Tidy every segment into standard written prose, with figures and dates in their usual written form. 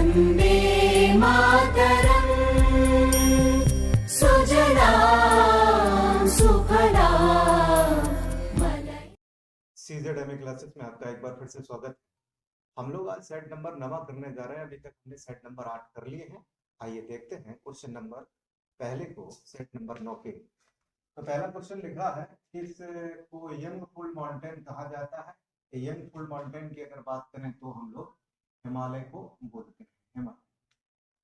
वन्दे मातरम् सुजलां सुफलां Malay. सीजेडएमए classes में आपका एक बार फिर से स्वागत। हम लोग आज सेट नंबर 9 करने जा रहे हैं। अभी तक हमने सेट नंबर 8 कर लिए हैं। आइए देखते हैं क्वेश्चन नंबर पहले को, सेट नंबर 9 के। तो पहला क्वेश्चन लिखा है, किस को यंग फुल माउंटेन कहा जाता है। यंग फुल माउंटेन की अगर बात करें तो हम लोग हिमालय को बोलते हैं, हिमालय।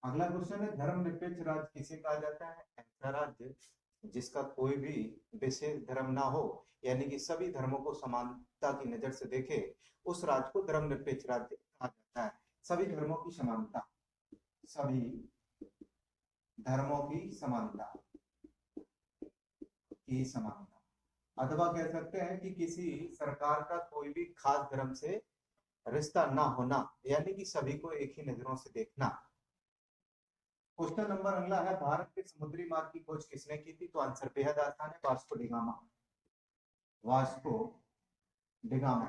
अगला क्वेश्चन है, धर्मनिरपेक्ष राज्य किसे कहा जाता है। ऐसा राज्य जिसका कोई भी विशेष धर्म ना हो, यानी कि सभी धर्मों को समानता की नजर से देखे, उस राज्य को धर्मनिरपेक्ष राज्य कहा जाता है। सभी धर्मों की समानता, सभी धर्मों की समानता अथवा कह सकते हैं कि किसी सरकार का कोई भी खास धर्म से रिश्ता ना होना, यानी कि सभी को एक ही नजरों से देखना। क्वेश्चन नंबर अगला है, भारत के समुद्री मार्ग की खोज किसने की थी। तो आंसर बेहद आसान है, वास्को डिगामा। Vasco da Gama.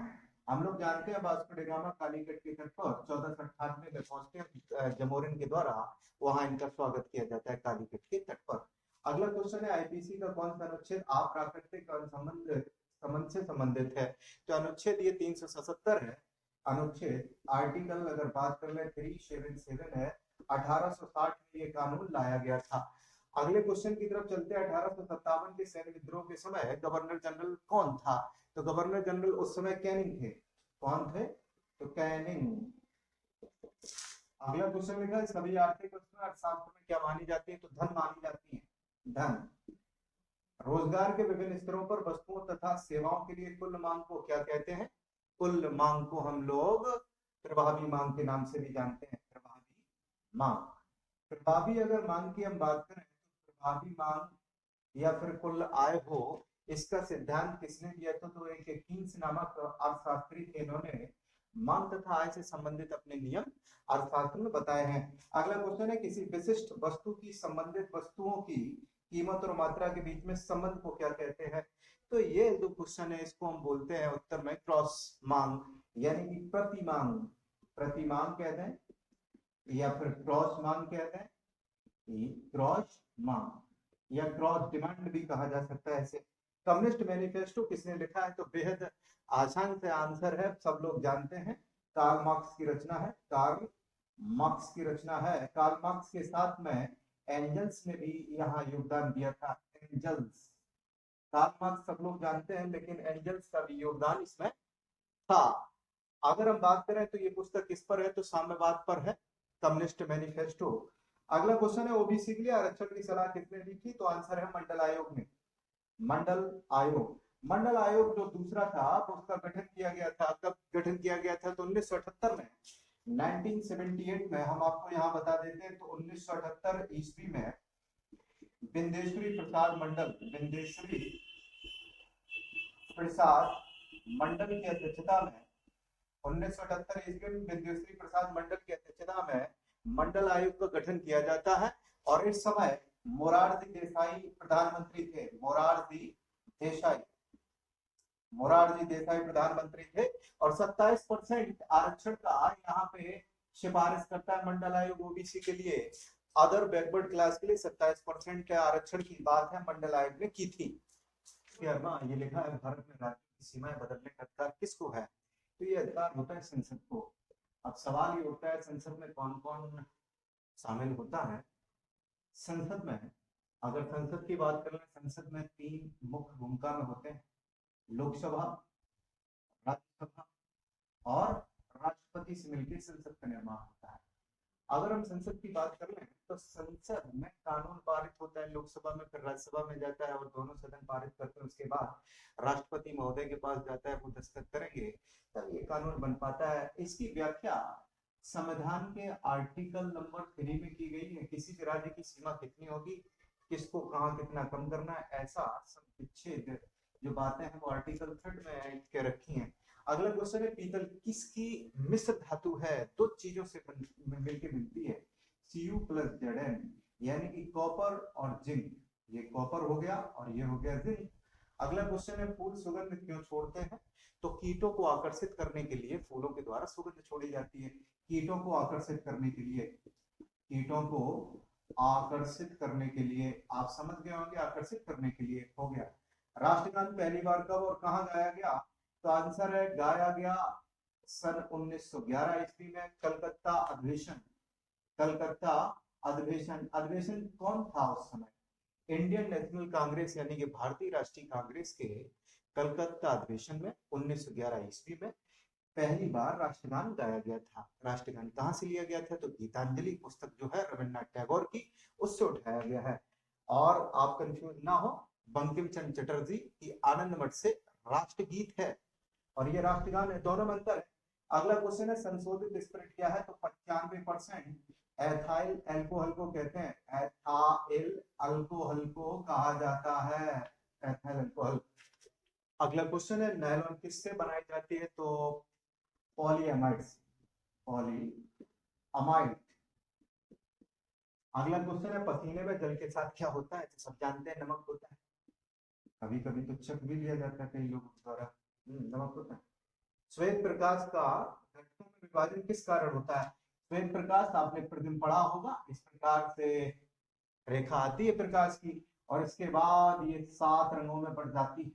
हम लोग जानते हैं वास्को डिगामा कालीकट के तट पर 1498 में पहुंचते हैं जमोरिन के द्वारा। वहां इनका स्वागत किया जाता है कालीकट के तट पर। अगला क्वेश्चन है, आईपीसी का कौन सा अनुच्छेद अप्राकृतिक संबंध से संबंधित है। तो अनुच्छेद ये 377 है। अनुच्छेद आर्टिकल अगर बात कर ले 377 है। 1860 में ये कानून लाया गया था। अगले क्वेश्चन की तरफ चलते हैं। 1857 के सैन्य विद्रोह के समय गवर्नर जनरल कौन था। तो गवर्नर जनरल उस समय कैनिंग थे। कौन थे। तो कैनिंग। अगला क्वेश्चन लिखा है, सभी आर्थिक वस्तुएं अर्थशास्त्र में क्या मानी जाती है। तो धन मानी जाती है, धन। रोजगार के विभिन्न स्तरों पर वस्तुओं तथा सेवाओं के लिए कुल मांग को क्या कहते हैं। कुल मांग को हम लोग प्रभावी मांग के नाम से भी जानते हैं, प्रभावी मांग। प्रभावी अगर मांग की हम बात करें तो प्रभावी मांग या फिर कुल आय हो, इसका सिद्धांत किसने दिया था। तो एक कीन्स नामक अर्थशास्त्री थे। इन्होंने मांग तथा आय से संबंधित अपने नियम अर्थशास्त्र में बताए हैं। अगला क्वेश्चन है, किसी विशिष्ट वस्तु की संबंधित वस्तुओं की कीमत और मात्रा के बीच में संबंध को क्या कहते हैं। तो ये जो क्वेश्चन है इसको हम बोलते हैं उत्तर में क्रॉस मांग, यानी कि प्रति मांग। प्रति मांग कहते हैं या फिर क्रॉस मांग कहते हैं, क्रॉस मांग या क्रॉस डिमांड भी कहा जा सकता है इसे। कम्युनिस्ट मैनिफेस्टो किसने लिखा है। तो बेहद आसान से आंसर है, सब लोग जानते हैं, कार्ल मार्क्स की रचना है। कार्ल मार्क्स की रचना है। कार्ल मार्क्स के साथ में एंजल्स ने भी यहाँ योगदान दिया था। एंजल्स, कार्ल मार्क्स सब लोग जानते हैं, लेकिन एंजल्स का भी योगदान इसमें था। अगर हम बात करें तो ये पुस्तक किस पर है। तो साम्यवाद पर है, कम्युनिस्ट मैनिफेस्टो। अगला क्वेश्चन है, ओबीसी के लिए आरक्षण की सलाह किसने दी थी। तो आंसर है मंडल आयोग ने। मंडल आयोग। मंडल आयोग जो दूसरा था उसका गठन किया गया था। कब गठन किया गया था। तो 1978 में, 1978 में। हम आपको यहाँ बता देते हैं, तो 1978 ईस्वी में बिंदेश्वरी प्रसाद मंडल, बिंदेश्वरी प्रसाद मंडल की अध्यक्षता में 1978 ईस्वी में बिंदेश्वरी प्रसाद मंडल की अध्यक्षता में मंडल आयोग का गठन किया जाता है। और इस समय मोरारजी देसाई प्रधानमंत्री थे। मोरारजी देसाई प्रधानमंत्री थे। और 27% आरक्षण का यहाँ पे सिफारिश करता है मंडल आयोग ओबीसी के लिए। अदर बैकवर्ड क्लास के लिए 27% के आरक्षण की बात है मंडल आयोग ने की थी। ये लिखा है, भारत में राज्यों की सीमाएं बदलने का अधिकार किसको है। तो ये अधिकार होता है संसद को। अब सवाल ये उठता है, संसद में कौन कौन शामिल होता है। संसद में, अगर संसद की बात करें, संसद में 3 मुख्य भूमिका में होते हैं, लोकसभा, राज्यसभा और राष्ट्रपति से मिलकर संसद का निर्माण होता है। अगर हम संसद की बात कर लें तो संसद में कानून पारित होता है, लोकसभा में, फिर राज्यसभा में जाता है और दोनों सदन पारित करते हैं। उसके बाद राष्ट्रपति महोदय के पास जाता है, वो दस्तखत करेंगे, तब ये कानून बन पाता है। इसकी व्याख्या संविधान के आर्टिकल नंबर 3 में की गई है। किसी भी राज्य की सीमा कितनी होगी, किसको कहाँ कितना कम करना है, ऐसा विच्छेद जो बातें हैं वो आर्टिकल 3 में के रखी हैं। अगला क्वेश्चन है, पीतल किसकी मिश्र धातु है। 2 चीजों से मिलकर मिलती है, Cu + Zn, यानी कि कॉपर और जिंक। ये कॉपर हो गया और ये हो गया जिंक। अगला क्वेश्चन है, फूल सुगंध क्यों छोड़ते हैं। तो कीटों को आकर्षित करने के लिए फूलों के द्वारा सुगंध छोड़ी जाती है। कीटों को आकर्षित करने के लिए, कीटों को आकर्षित करने के लिए, आप समझ गए होंगे, आकर्षित करने के लिए हो गया। राष्ट्रगान पहली बार कब और कहां गाया गया? तो आंसर है गाया गया सन 1911 ईस्वी में, कलकत्ता अधिवेशन। कलकत्ता अधिवेशन, अधिवेशन कौन था उस समय? इंडियन नेशनल कांग्रेस यानी कि भारतीय राष्ट्रीय कांग्रेस के कलकत्ता अधिवेशन में 1911 ईस्वी में पहली बार राष्ट्रगान गाया गया था। राष्ट्रगान कहां से लिया गया था? तो गीतांजलि पुस्तक जो है रविन्द्रनाथ टैगोर की, उससे उठाया गया है। और आप कंफ्यूज ना हो, बंकिम चंद्र चटर्जी की आनंद मठ से राष्ट्रगीत है और ये राष्ट्रगान है, दोनों में अंतर है। अगला क्वेश्चन है संशोधित स्पिरिट क्या है? तो 95% एथाइल अल्कोहल को कहते हैं, एथाइल अल्कोहल को कहा जाता है, एथाइल अल्कोहल। अगला क्वेश्चन है नायलॉन किससे बनाई जाती है? तो पॉलीएमाइड, पॉलीअमाइड। अगला क्वेश्चन है पसीने में जल के साथ क्या होता है? तो सब जानते हैं नमक होता है, कभी कभी तो चख भी लिया जाता है कई लोगों द्वारा, नमक होता है। श्वेत प्रकाश का घटकों में विभाजन किस कारण होता है? श्वेत प्रकाश आपने प्रतिदिन पढ़ा होगा, इस प्रकार से रेखा आती है प्रकाश की और इसके बाद ये 7 रंगों में बढ़ जाती है,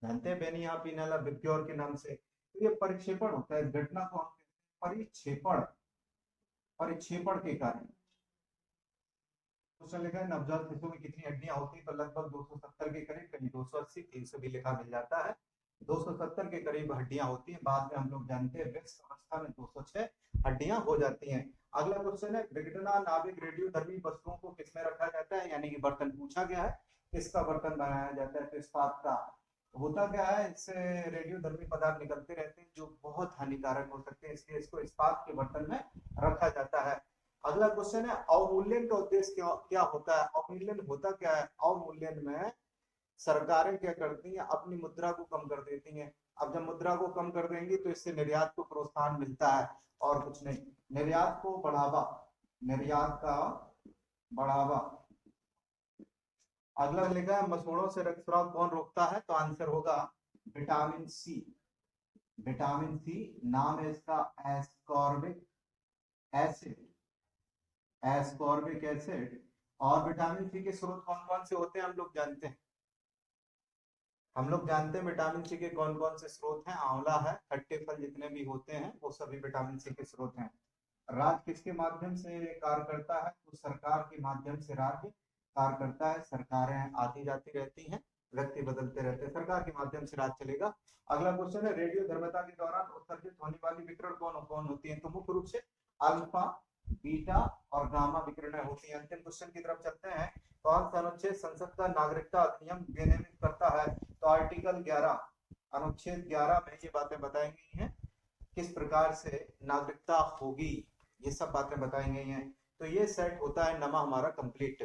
जानते हैं बेनिया पिनाला विब्ग्योर के नाम से। तो ये परिक्षेपण होता है, इस घटना को हम परिक्षेपण, परिक्षेपण के कारण। क्वेश्चन लिखा है नवजात शिशु में कितनी हड्डियां होती है? तो लगभग 270 के करीब, कहीं 280, 300 भी लिखा मिल जाता है, 270 के करीब हड्डियां होती हैं। बाद में हम लोग जानते हैं वयस्क अवस्था में 206 हड्डियां हो जाती हैं। अगला क्वेश्चन है विघटना नाभिक रेडियोधर्मी वस्तुओं को किसमें रखा जाता है? यानी कि बर्तन पूछा गया है, किसका बर्तन बनाया जाता है? तो इस्पात का। होता क्या है, इससे रेडियोधर्मी पदार्थ निकलते रहते हैं जो बहुत हानिकारक हो सकते हैं, इसलिए इसको इस्पात के बर्तन में रखा जाता है। अगला क्वेश्चन है अवमूल्यन का उद्देश्य क्या होता है? अवमूल्यन होता क्या है? अवमूल्यन में सरकारें क्या करती हैं? अपनी मुद्रा को कम कर देती हैं। अब जब मुद्रा को कम कर देंगी तो इससे निर्यात को प्रोत्साहन मिलता है और कुछ नहीं, निर्यात को बढ़ावा, निर्यात का बढ़ावा। अगला लिखा है मसूड़ों से रक्तस्राव कौन रोकता है? तो आंसर होगा विटामिन सी, विटामिन सी। नाम है इसका एस्कॉर्बिक एसिड, एस्कॉर्बिक एसिड। और विटामिन सी के स्रोत कौन कौन से होते हैं हम लोग जानते हैं, हम लोग जानते हैं विटामिन सी के कौन कौन से स्रोत हैं। आंवला है, खट्टे फल जितने भी होते हैं वो सभी विटामिन सी के स्रोत हैं। राज्य किसके माध्यम से कार्य करता है? तो सरकार के माध्यम से राज्य कार्य करता है। सरकारें आती जाती रहती हैं, व्यक्ति बदलते रहते हैं, सरकार के माध्यम से राज्य चलेगा। अगला क्वेश्चन है रेडियो धर्मता के दौरान उत्सर्जित होने वाली विकिरण कौन कौन होती है? तो मुख्य रूप से अल्फा, बीटा और गामा विकिरण होती है। अंतिम क्वेश्चन की तरफ चलते हैं। कौन सा अनुच्छेद संसद का नागरिकता अधिनियम विनियमित करता है? तो आर्टिकल 11, अनुच्छेद 11 में ये बातें बताई गई हैं, किस प्रकार से नागरिकता होगी, ये सब बातें बताई गई हैं। तो ये सेट होता है नमा हमारा कंप्लीट।